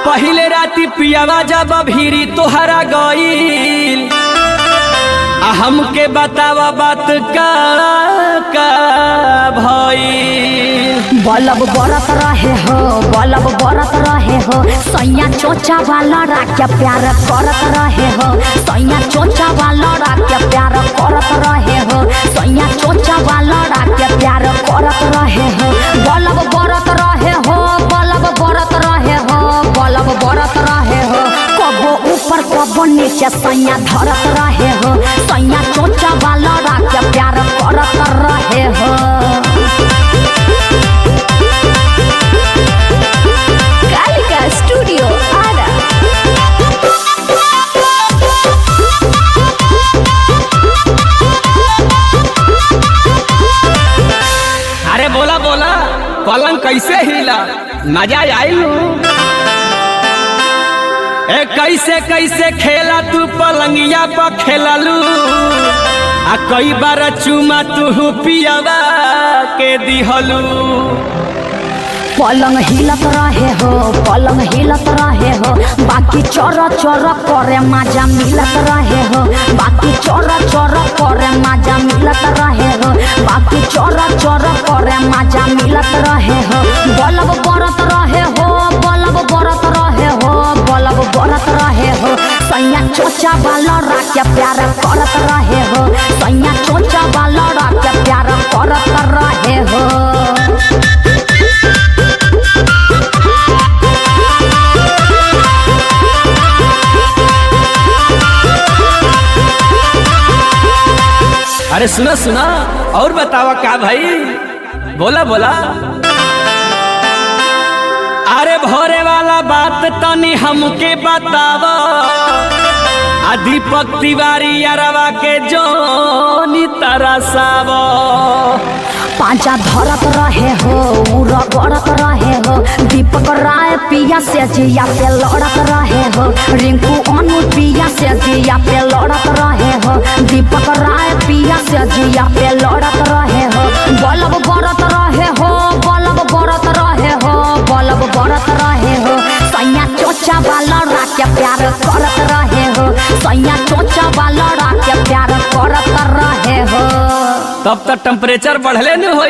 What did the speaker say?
पहिले राती पियावा जब भीरी तोहरा गईल हमके बतावा बात का भईल। बलब बरत रहे हो, बलब बरत रहे हो, सैया चोचा वाला राख्या प्यार करत रहे हो, सैया चोचा वाला राख्या प्यार करत रहे हो, सैया चोचा वाला राख्या प्यार करत रहे हो। बलब बरत रहे हो, बलब बरत रहे हो, बलब बरत रहे हो, कबो ऊपर कबो नीचे सैया धरत रहे हो, सैया चोचा वाला राख्या प्यार करत रहे हो। स्टूडियो आरा। अरे बोला बोला पलंग कैसे हिला, मजा आई। ए कैसे कैसे खेला तू पलंगिया पर खेललू आ कई बार चुमा तू पियावा के दिहलू। पलंग हिलत रहे हो, पलंग हिलत रहे हो, बाकी चोर चोर करे मजा मिलत रहे हो, बाकी चोर चोर करे मजा मिलत रहे हो, बाकी चोर चोर करे मजा मिलत रहे हो। बलब बरत रहे हो, बलब बरत रहे हो, बलब बरत रहे हो, सैया चोचा वाला राख्या प्यार करत रहे हो, सैया चोचा वाला राख्या प्यार करत रहे हो। अरे सुना सुना और बतावा का भाई, बोला बोला। अरे भोरे वाला बात तनी हमके बतावा, दीपक तिवारी अरवा के जोनी तरसावा। पांचा धरत रहे हो, उरा गड़त रहे हो, दीपक राय पिया से जिया पे लड़त रहे हो, रिंकू अनु पिया से जिया पे लड़त रहे हो, दीपक राय पिया से जिया पे लड़त रहे हो। बलब बरत रहे हो, बलब बरत रहे हो, बलब बरत रहे हो, सैया चोचा वाला राख्या प्यार करत रहे हो, सैया चोचा वाला राख्या प्यार करत रहे हो। तब तक टेम्परेचर बढ़ले न हो।